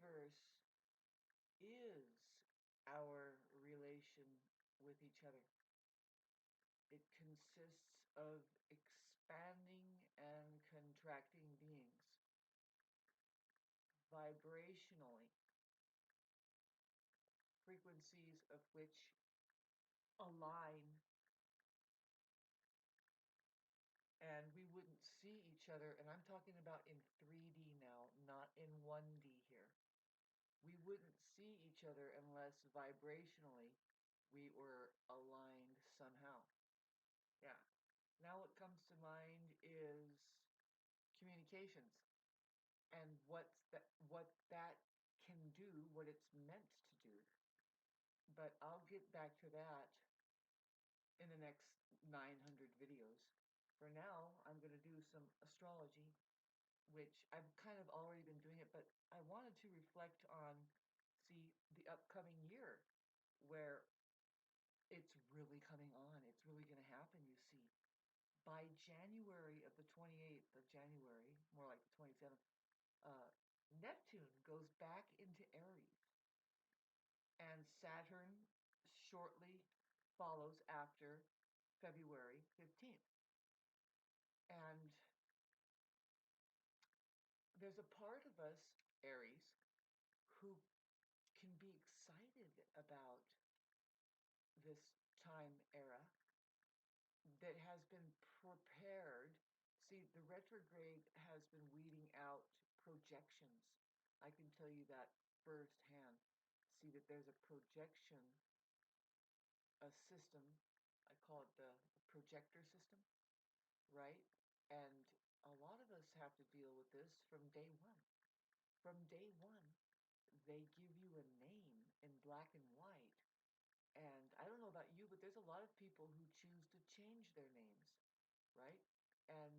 universe is our relation with each other. It consists of expanding and contracting beings, vibrationally, frequencies of which align, and we wouldn't see each other. And I'm talking about in 3D now, not in 1D here. We wouldn't see each other unless vibrationally we were aligned somehow. Yeah. Now what comes to mind is communications and what that can do, what it's meant to do. But I'll get back to that in the next 900 videos. For now, I'm going to do some astrology, which I've kind of already been doing it, but I wanted to reflect on, see, the upcoming year where it's really coming on. It's really going to happen, you see. By January of the 28th of January, more like the 27th, Neptune goes back into Aries, and Saturn shortly follows after February 15th. And there's a part of us, Aries, who can be excited about this time era that has been prepared. See, the retrograde has been weeding out projections. I can tell you that firsthand. See that there's a projection, a system, I call it the projector system, right? And a lot of us have to deal with this from day one. From day one, they give you a name in black and white. And I don't know about you, but there's a lot of people who choose to change their names, right? And,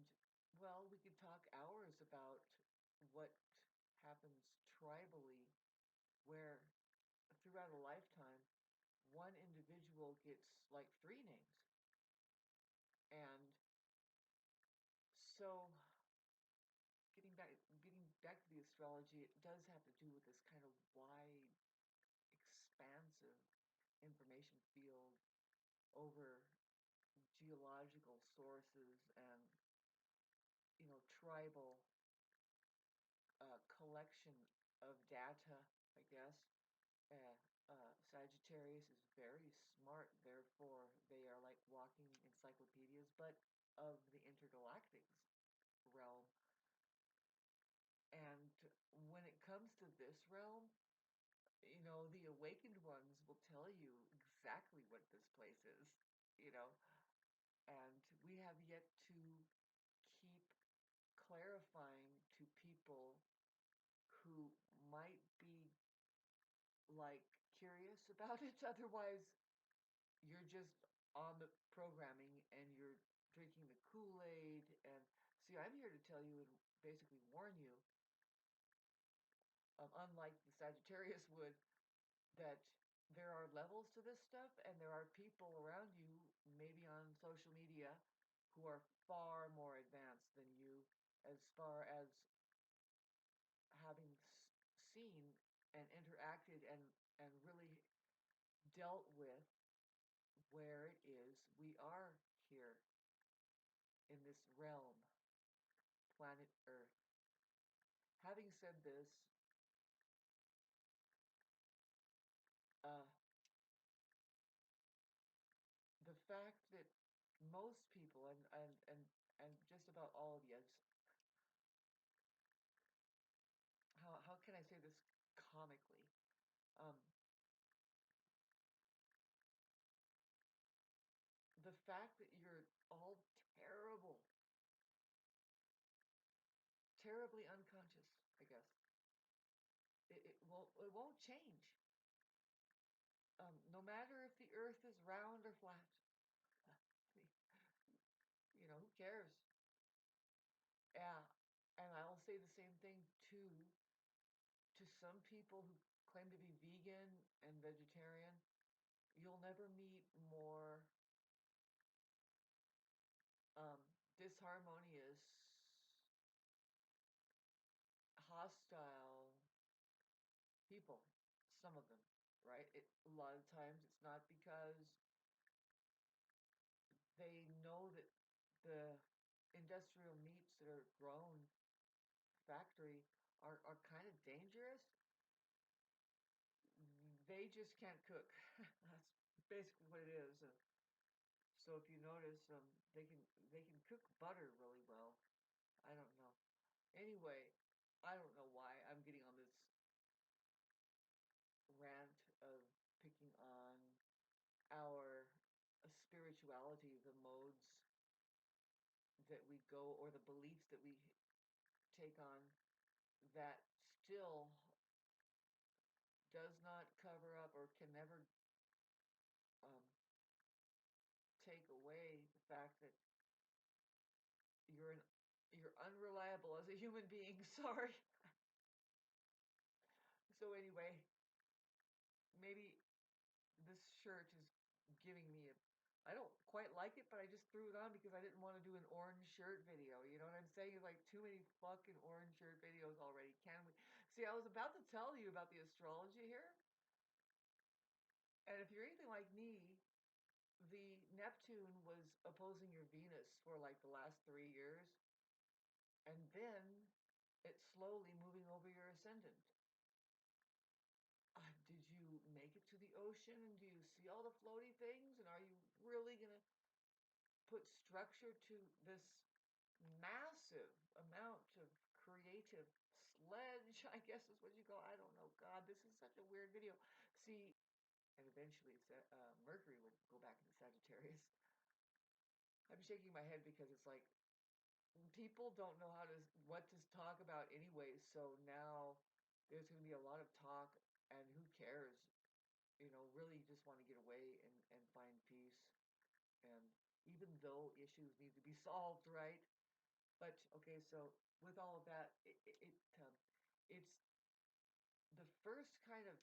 well, we could talk hours about what happens tribally, where throughout a lifetime, one individual gets like 3 names. And so, getting back to the astrology, it does have to do with this kind of wide, expansive information field over geological sources and, tribal collection of data, I guess. Uh, Sagittarius is very smart, therefore they are like walking encyclopedias, but of the intergalactic realm. And when it comes to this realm, the awakened ones will tell you exactly what this place is, you know, and we have yet to keep clarifying to people who might be like curious about it. Otherwise, you're just on the programming and you're drinking the Kool-Aid. And see, I'm here to tell you and basically warn you, unlike the Sagittarius would, that there are levels to this stuff, and there are people around you, maybe on social media, who are far more advanced than you as far as having seen and interacted and really dealt with where it is we are here in this realm, planet Earth. Having said this, uh, the fact that most people and just about all of you, how can I say this comically? Um, the fact that you're all terribly unconscious, I guess, it won't change. No matter if the Earth is round or flat, who cares? Yeah, and I'll say the same thing too to some people who claim to be vegan and vegetarian. You'll never meet more disharmonious, hostile, people, some of them, right? A lot of times it's not because they know that the industrial meats that are grown factory are kind of dangerous. They just can't cook. That's basically what it is. So if you notice, they can cook butter really well. I don't know. Anyway, I don't know why I'm getting on this rant of picking on our spirituality, the modes that we go, or the beliefs that we take on, that still does not cover up or can never um, take away the fact that you're an you're unreliable as a human being. Sorry. So anyway, maybe this shirt is giving me a. I don't quite like it, but I just threw it on because I didn't want to do an orange shirt video. You know what I'm saying? It's like too many fucking orange shirt videos already. Can we? See, I was about to tell you about the astrology here, and if you're anything like me, the Neptune was opposing your Venus for like the last 3 years, and then it's slowly moving over your ascendant. Did you make it to the ocean, and do you see all the floaty things? And are you really going to put structure to this massive amount of creative sledge? I guess is what you call. I don't know. God, this is such a weird video. See, and eventually Mercury will go back into Sagittarius. I'm shaking my head because it's like people don't know what to talk about anyway. So now there's going to be a lot of talk, and who cares? Really just want to get away and find peace. And even though issues need to be solved, right? But okay, so with all of that, it's the first kind of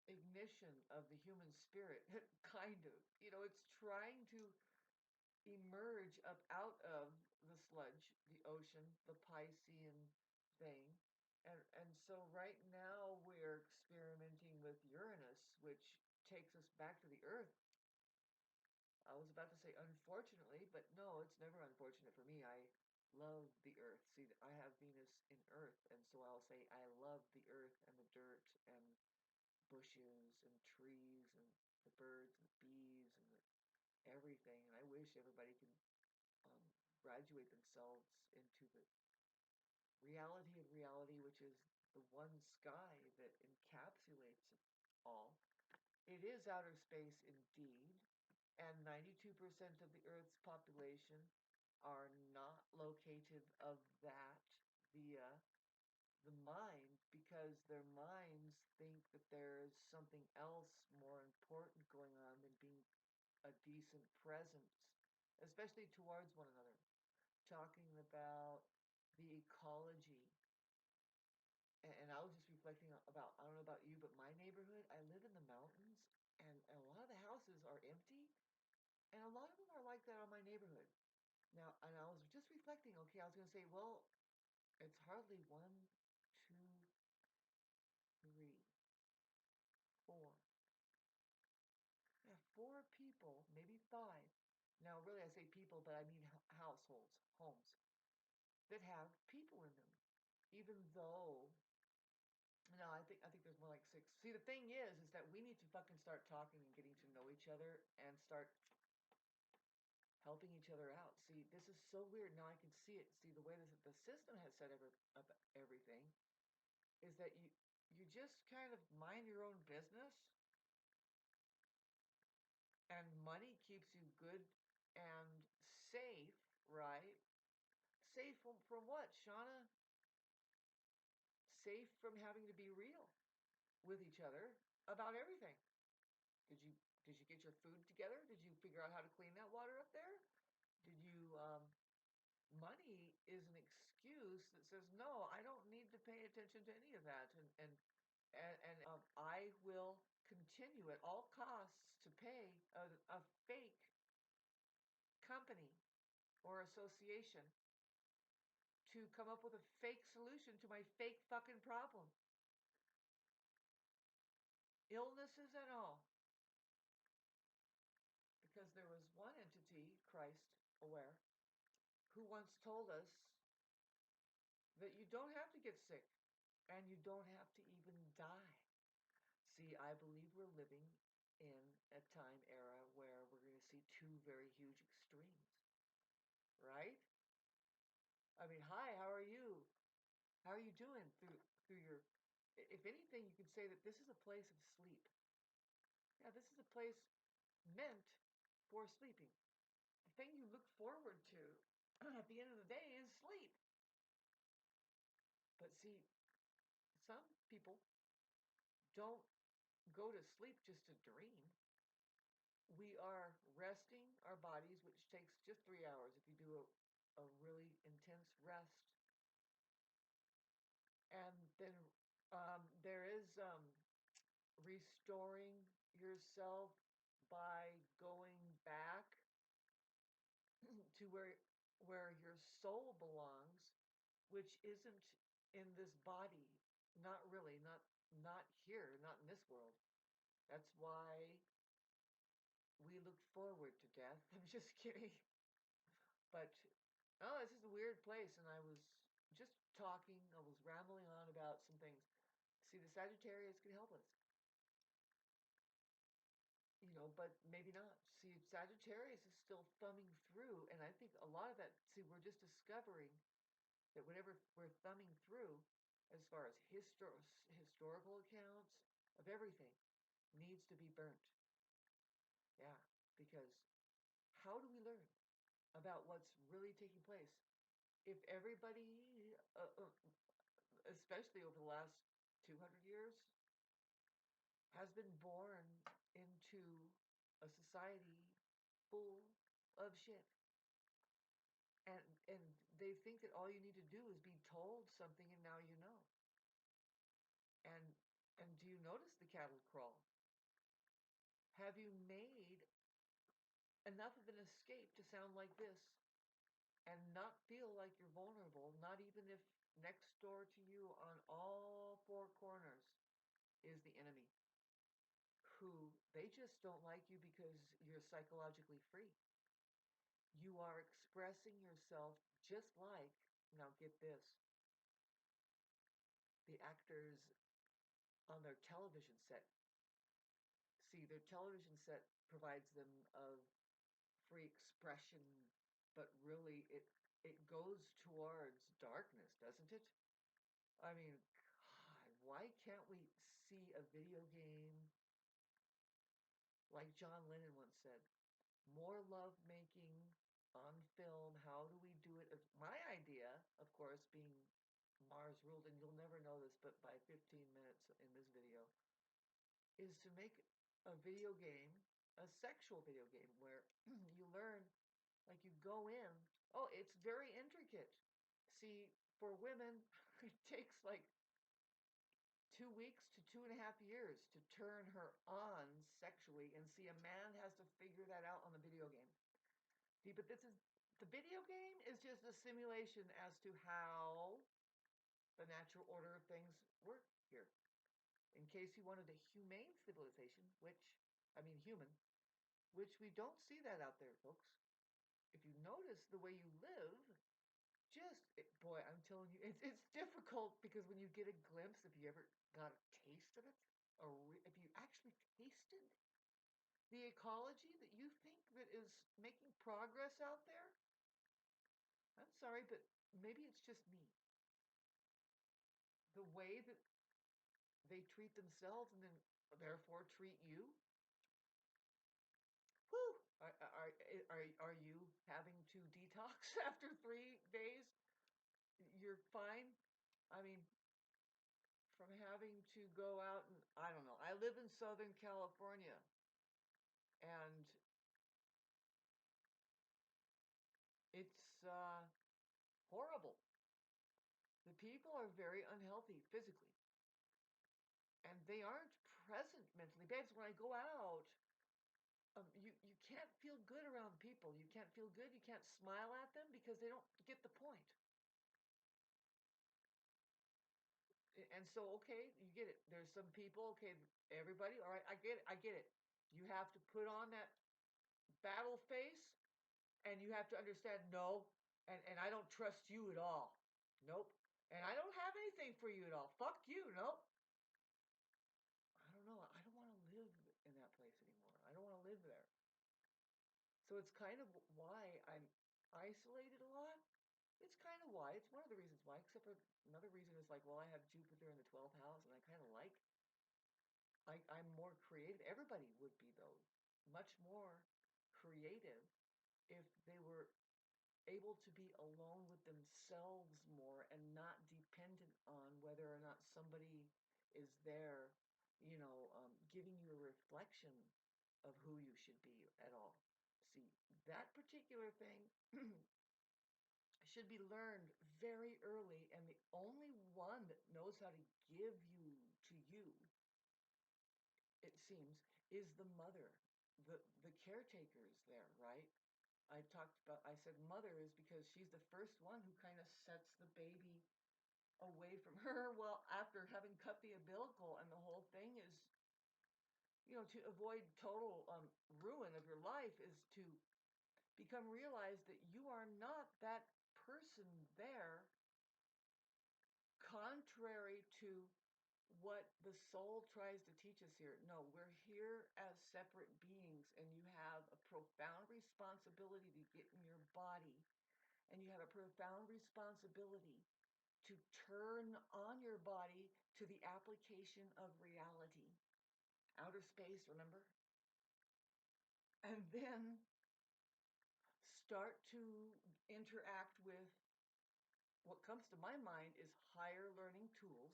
ignition of the human spirit, kind of. It's trying to emerge up out of the sludge, the ocean, the Piscean thing. And so right now we're experimenting with Uranus, which takes us back to the Earth. I was about to say unfortunately, but no, it's never unfortunate for me. I love the Earth. See, I have Venus in Earth, and so I'll say I love the Earth and the dirt and bushes and trees and the birds and bees and everything. And I wish everybody could um, graduate themselves into the reality of reality, which is the one sky that encapsulates it all. It is outer space indeed, and 92% of the Earth's population are not located of that via the mind, because their minds think that there is something else more important going on than being a decent presence, especially towards one another. Talking about the ecology. And I was just reflecting about, I don't know about you, but my neighborhood, I live in the mountains, and a lot of the houses are empty, and a lot of them are like that on my neighborhood. Now, and I was just reflecting, okay, I was going to say, well, it's hardly one, two, three, four. Yeah, four people, maybe five. Now, really, I say people, but I mean households, homes that have people in them. Even though, no, I think there's more like six. See, the thing is that we need to fucking start talking and getting to know each other and start helping each other out. See, this is so weird. Now I can see it. See, the way the system has set up everything is that you just kind of mind your own business, and money keeps you good and safe, right? Safe from what, Shauna? Safe from having to be real with each other about everything. Did you did you get your food together? Did you figure out how to clean that water up there? Did you money is an excuse that says no, I don't need to pay attention to any of that, and I will continue at all costs to pay a fake company or association to come up with a fake solution to my fake fucking problem. illnesses and all. Because there was one entity, Christ aware, who once told us that you don't have to get sick and you don't have to even die. See, I believe we're living in a time era where we're going to see two very huge extremes, right? I mean, hi, how are you? How are you doing through your? If anything, you could say that this is a place of sleep. Yeah, this is a place meant for sleeping. The thing you look forward to at the end of the day is sleep. But see, some people don't go to sleep just to dream. We are resting our bodies, which takes just 3 hours if you do a really intense rest. And then there is restoring yourself by going back to where your soul belongs, which isn't in this body. Not really, not here, not in this world. That's why we look forward to death. I'm just kidding. But oh, this is a weird place, and I was just talking, I was rambling on about some things. See, the Sagittarius can help us, but maybe not. See, Sagittarius is still thumbing through, and I think a lot of that, see, we're just discovering that whatever we're thumbing through, as far as historical accounts of everything, needs to be burnt. Yeah, because how do we learn about what's really taking place if everybody, especially over the last 200 years, has been born into a society full of shit? And they think that all you need to do is be told something and now you know. And and do you notice the cattle crawl? Have you made enough of an escape to sound like this and not feel like you're vulnerable, not even if next door to you on all four corners is the enemy, who they just don't like you because you're psychologically free. You are expressing yourself just like, now get this, the actors on their television set. See, their television set provides them of free expression, but really it goes towards darkness, doesn't it? I mean, God, why can't we see a video game like John Lennon once said? More love making on film. How do we do it? My idea, of course, being Mars ruled, and you'll never know this, but by 15 minutes in this video, is to make a video game, a sexual video game, where you learn, like you go in. Oh, it's very intricate. See, for women, it takes like 2 weeks to 2.5 years to turn her on sexually, and see, a man has to figure that out on the video game. See, but the video game is just a simulation as to how the natural order of things work here. In case you wanted a humane civilization, human, which we don't see that out there, folks. If you notice the way you live, boy, I'm telling you, it's difficult, because when you get a glimpse, if you ever got a taste of it, or if you actually tasted the ecology that you think that is making progress out there, I'm sorry, but maybe it's just me. The way that they treat themselves and then therefore treat you. Whew! Are you having to detox after 3 days? You're fine. I mean, from having to go out and, I don't know. I live in Southern California, and it's horrible. The people are very unhealthy physically, and they aren't present mentally. Babes, when I go out, you can't feel good around people. You can't feel good. You can't smile at them because they don't get the point. And so, okay, you get it. There's some people, okay, everybody, all right, I get it. You have to put on that battle face, and you have to understand, no, and I don't trust you at all. Nope. And I don't have anything for you at all. Fuck you. Nope. I don't know. I don't want to live in that place anymore. I don't want to live there. So it's kind of why I'm isolated a lot. It's kind of why. It's one of the reasons why, except for another reason is like, well, I have Jupiter in the 12th house, and I kind of like, I'm more creative. Everybody would be, though, much more creative if they were able to be alone with themselves more and not dependent on whether or not somebody is there, giving you a reflection of who you should be at all. See, that particular thing should be learned very early, and the only one that knows how to give you to you, it seems, is the mother. The caretaker is there, right? I said mother is because she's the first one who kind of sets the baby away from her. Well, after having cut the umbilical, and the whole thing is, to avoid total ruin of your life, is to become realized that you are not that person there, contrary to what the soul tries to teach us here. No, we're here as separate beings, and you have a profound responsibility to get in your body, and you have a profound responsibility to turn on your body to the application of reality. Outer space, remember? And then start to interact with what comes to my mind is higher learning tools.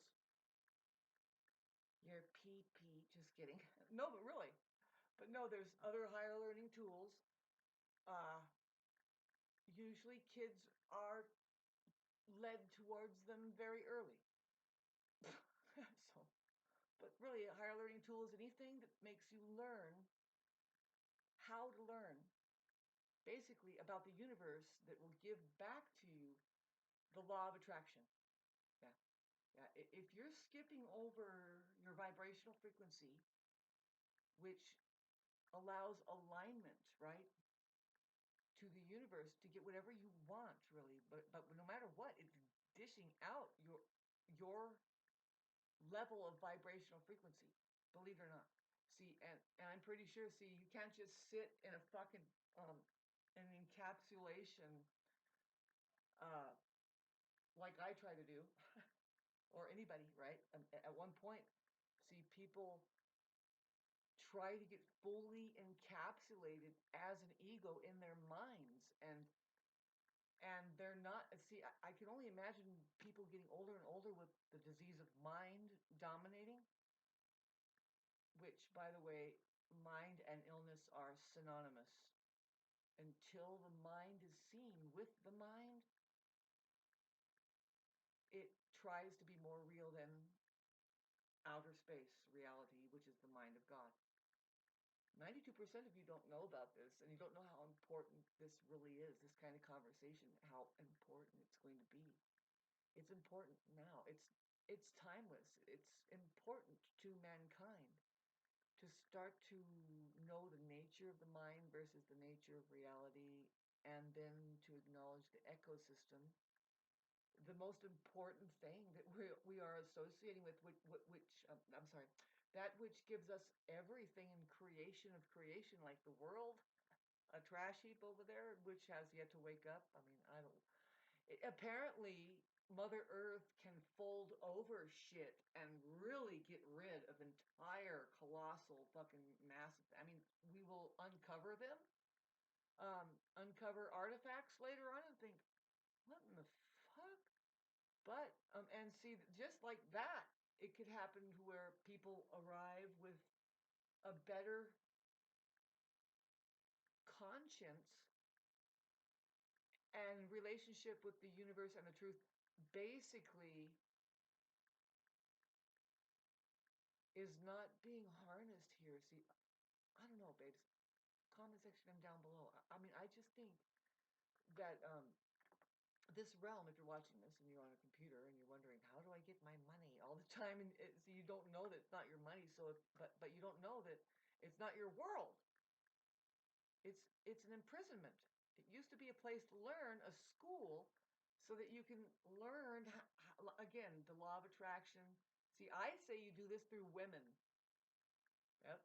Your PP, just kidding. No, but really. But no, there's other higher learning tools. Uh, Usually kids are led towards them very early. So, but really, a higher learning tool is anything that makes you learn how to learn, basically, about the universe that will give back to you the law of attraction. Yeah. Yeah. If you're skipping over your vibrational frequency, which allows alignment, right, to the universe to get whatever you want, really. But no matter what, it's dishing out your level of vibrational frequency, believe it or not. See, and I'm pretty sure, see, you can't just sit in a fucking an encapsulation uh like I try to do, or anybody, right? At one point, see, people try to get fully encapsulated as an ego in their minds, and they're not. See, I can only imagine people getting older and older with the disease of mind dominating, which, by the way, mind and illness are synonymous. Until the mind is seen with the mind, it tries to be more real than outer space reality, which is the mind of God. 92% of you don't know about this, and you don't know how important this really is, this kind of conversation, how important it's going to be. It's important now. It's timeless. It's important to mankind to start to know the nature of the mind versus the nature of reality, and then to acknowledge the ecosystem. The most important thing that we are associating with, which I'm sorry, that which gives us everything in creation of creation, like the world, a trash heap over there, which has yet to wake up. I mean, I don't. Apparently, Mother Earth can fold over shit and really get rid of entire colossal fucking massive. I mean, we will uncover them, uncover artifacts later on, and think, what in the fuck? But and see, just like that, it could happen to where people arrive with a better conscience and relationship with the universe and the truth. Basically, is not being harnessed here. See, I don't know, babes. Comment section down below. I mean, I just think that this realm, if you're watching this and you're on a computer and you're wondering, how do I get my money all the time, and so you don't know that it's not your money. So, but you don't know that it's not your world. It's an imprisonment. It used to be a place to learn, a school, so that you can learn again the law of attraction. See, I say you do this through women. Yep,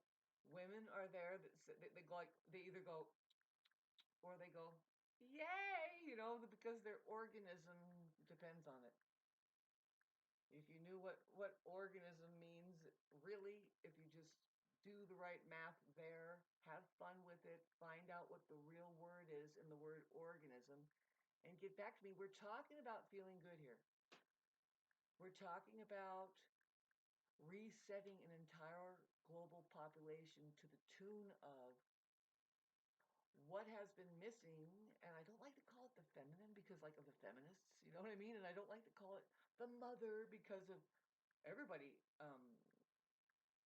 women are there that they go like they either go or they go, yay, because their organism depends on it. If you knew what organism means, really, if you just do the right math there, have fun with it, find out what the real word is in the word organism, and get back to me. We're talking about feeling good here. We're talking about resetting an entire global population to the tune of what has been missing. And I don't like to call it the feminine because like of the feminists, you know what I mean? And I don't like to call it the mother because of everybody.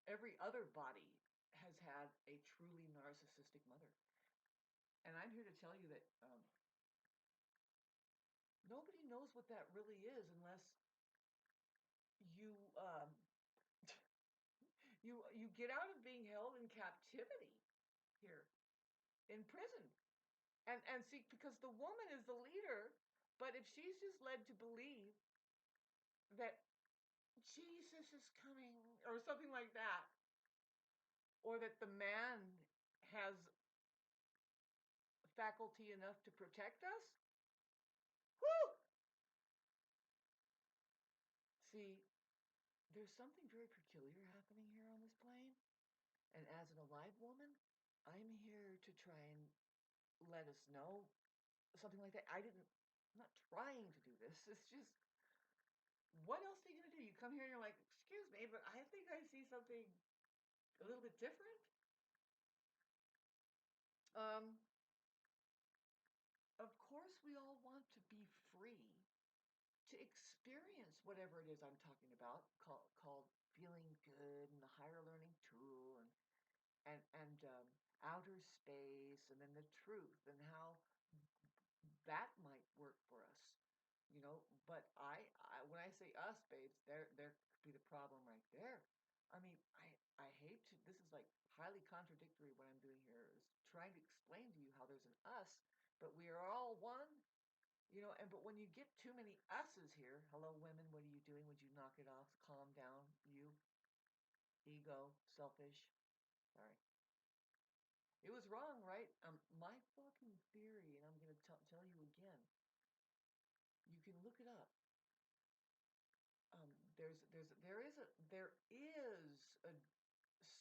Every other body has had a truly narcissistic mother. And I'm here to tell you that nobody knows what that really is unless you you get out of being held in captivity here, in prison. And see, because the woman is the leader, but if she's just led to believe that Jesus is coming or something like that, or that the man has faculty enough to protect us, whoo! See, there's something very peculiar happening here on this plane. And as an alive woman, I'm here to try and let us know something like that. I'm not trying to do this. It's just, what else are you going to do? You come here and you're like, excuse me, but I think I see something a little bit different. Um, of course, we all want to be free to experience whatever it is I'm talking about, called feeling good and the higher learning tool and outer space, and then the truth and how that might work for us, But I when I say us, babes, there could be the problem right there. I mean, I hate to. This is like highly contradictory. What I'm doing here is trying to explain to you how there's an us, but we are all one. And but when you get too many us's here, hello women, what are you doing? Would you knock it off? Calm down, you ego, selfish. Sorry. It was wrong, right? My fucking theory, and I'm gonna tell you again. You can look it up. There is a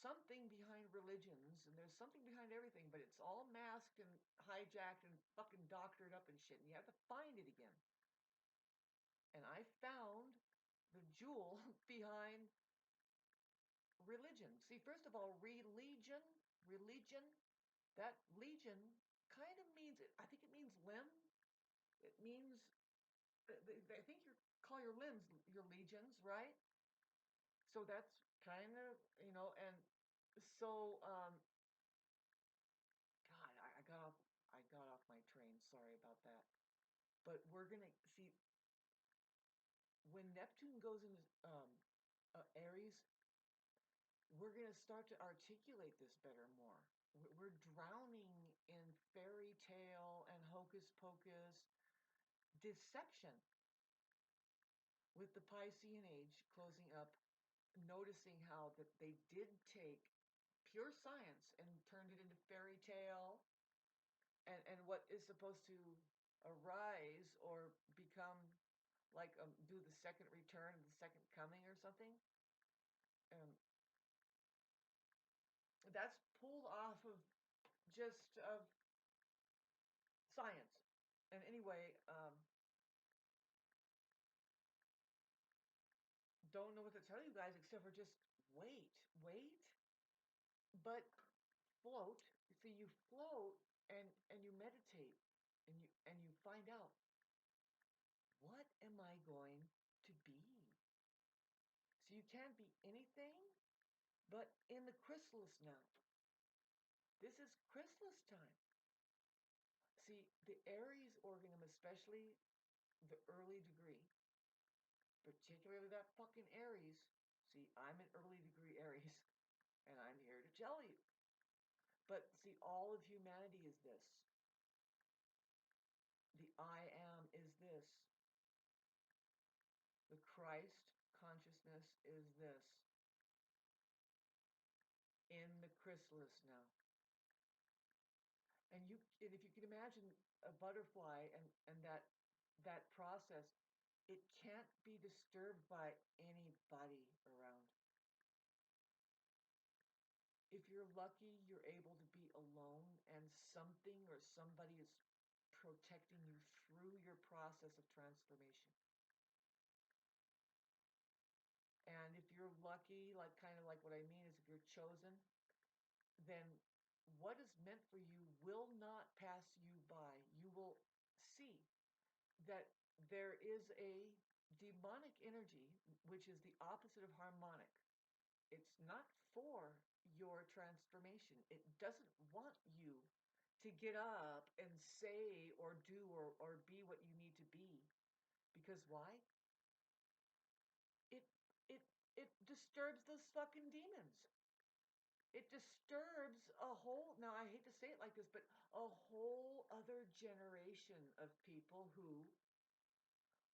something behind religions, and there's something behind everything, but it's all masked and hijacked and fucking doctored up and shit, and you have to find it again. And I found the jewel behind religion. See, first of all, religion, that legion kind of means, I think it means limb. It means, I think you call your limbs your legions, right? So that's kind of, and so, God, I got off my train. Sorry about that. But we're gonna see when Neptune goes into Aries, we're gonna start to articulate this better more. We're drowning in fairy tale and hocus pocus deception with the Piscean age closing up, noticing how that they did take pure science and turned it into fairy tale and what is supposed to arise or become like do the second return, the second coming or something. Um, that's pulled off of just of science. And anyway, don't know what to tell you guys except for just wait, but float. See, you float and you meditate and you find out, what am I going to be? So you can't be anything but in the chrysalis now. This is chrysalis time. See, the Aries organism, especially the early degree, particularly that fucking Aries. See, I'm an early degree Aries, and I'm here to tell you. But see, all of humanity is this. The I am is this. The Christ consciousness is this. In the chrysalis now. And if you can imagine a butterfly and that process, it can't be disturbed by anybody around. If you're lucky, you're able to be alone and something or somebody is protecting you through your process of transformation. And if you're lucky, like kind of like what I mean is if you're chosen, then what is meant for you will not pass you by. You will see that there is a demonic energy, which is the opposite of harmonic. It's not for your transformation. It doesn't want you to get up and say or do or be what you need to be. Because why? It it it disturbs those fucking demons. It disturbs a whole, now I hate to say it like this, but a whole other generation of people who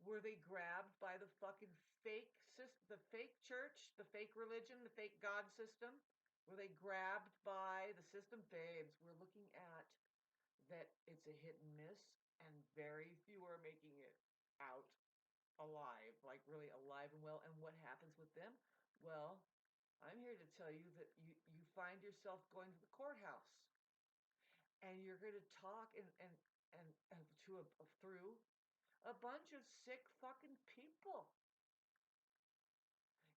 were they grabbed by the fucking fake system, the fake church, the fake religion, the fake God system? Were they grabbed by the system? Babes, we're looking at that it's a hit and miss, and very few are making it out alive, like really alive and well. And what happens with them? Well, I'm here to tell you that you find yourself going to the courthouse, and you're going to talk and through a bunch of sick fucking people.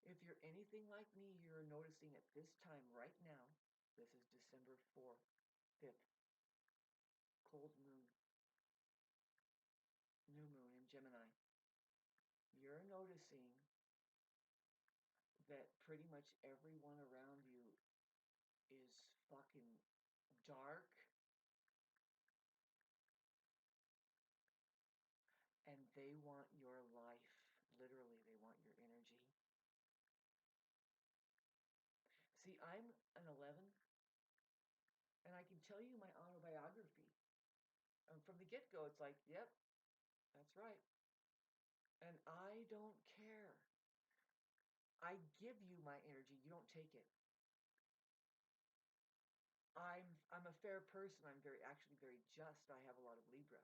If you're anything like me, you're noticing at this time right now, this is December 4th, 5th, cold moon, new moon in Gemini. You're noticing that pretty much everyone around you is fucking dark, and they want your life. Literally, they want your energy. See, I'm an 11, and I can tell you my autobiography. From the get-go, it's like, yep, that's right. And I don't care. I give you my energy. You don't take it. I'm a fair person. I'm actually very just. I have a lot of Libra.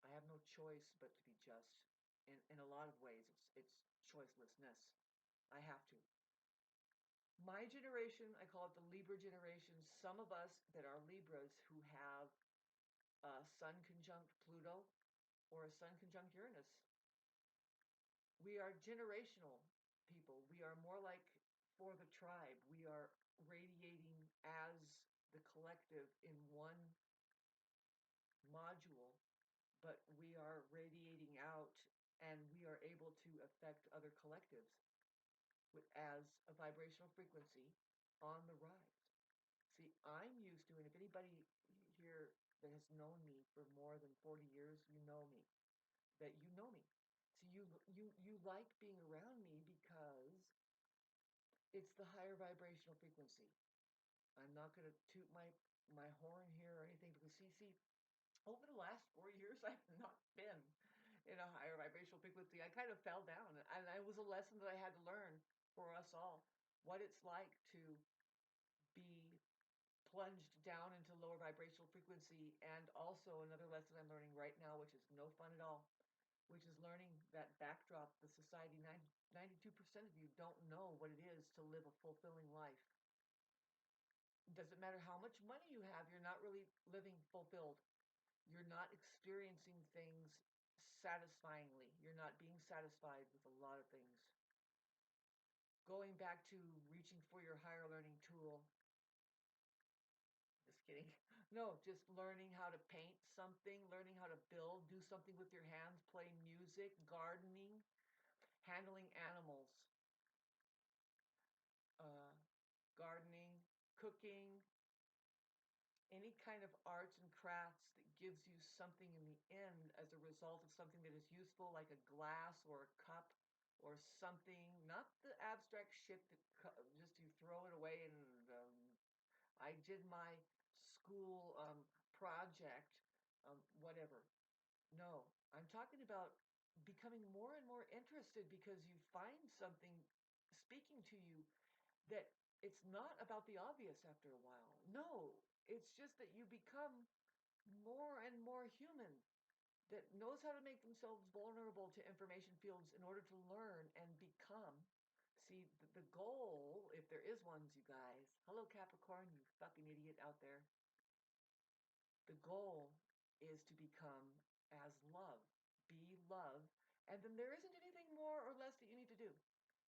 I have no choice but to be just. In a lot of ways, it's choicelessness. I have to. My generation, I call it the Libra generation. Some of us that are Libras who have a Sun conjunct Pluto or a Sun conjunct Uranus, we are generational people. We are more like for the tribe. We are radiating as the collective in one module, but we are radiating out and we are able to affect other collectives as a vibrational frequency on the rise. See, I'm used to, and if anybody here that has known me for more than 40 years, you know me, that you know me. So you like being around me because it's the higher vibrational frequency. I'm not going to toot my horn here or anything because see, over the last 4 years, I've not been in a higher vibrational frequency. I kind of fell down, and it was a lesson that I had to learn for us all, what it's like to be plunged down into lower vibrational frequency. And also another lesson I'm learning right now, which is no fun at all, which is learning that backdrop, the society, 92% of you don't know what it is to live a fulfilling life. It doesn't matter how much money you have, you're not really living fulfilled. You're not experiencing things satisfyingly. You're not being satisfied with a lot of things. Going back to reaching for your higher learning tool. Just kidding. No, just learning how to paint something, learning how to build, do something with your hands, play music, gardening, handling animals, uh, gardening, cooking, any kind of arts and crafts that gives you something in the end as a result of something that is useful, like a glass or a cup or something, not the abstract shit that just you throw it away and I did my school project, whatever. No, I'm talking about becoming more and more interested because you find something speaking to you that it's not about the obvious after a while. No, it's just that you become more and more human that knows how to make themselves vulnerable to information fields in order to learn and become. See, the goal, if there is one, you guys, hello Capricorn, you fucking idiot out there. The goal is to become as love, be love, and then there isn't anything more or less that you need to do.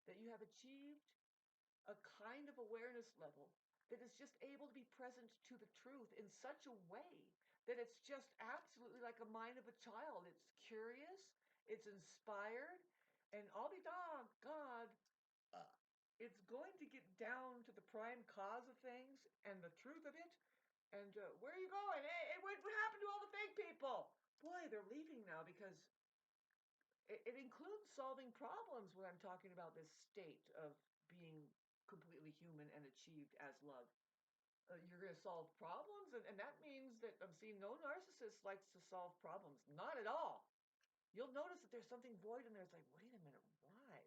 That you have achieved a kind of awareness level that is just able to be present to the truth in such a way that it's just absolutely like a mind of a child. It's curious, it's inspired, and I'll be God, uh, it's going to get down to the prime cause of things and the truth of it. And where are you going? Hey, what happened to all the fake people? Boy, they're leaving now because it includes solving problems when I'm talking about this state of being completely human and achieved as love. You're going to solve problems, and that means that I'm seeing no narcissist likes to solve problems. Not at all. You'll notice that there's something void in there. It's like, wait a minute, why?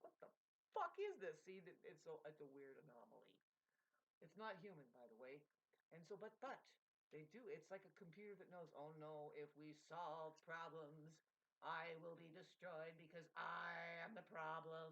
What the fuck is this? See, it's a weird anomaly. It's not human, by the way. And so, but they do. It's like a computer that knows, oh no, if we solve problems, I will be destroyed because I am the problem.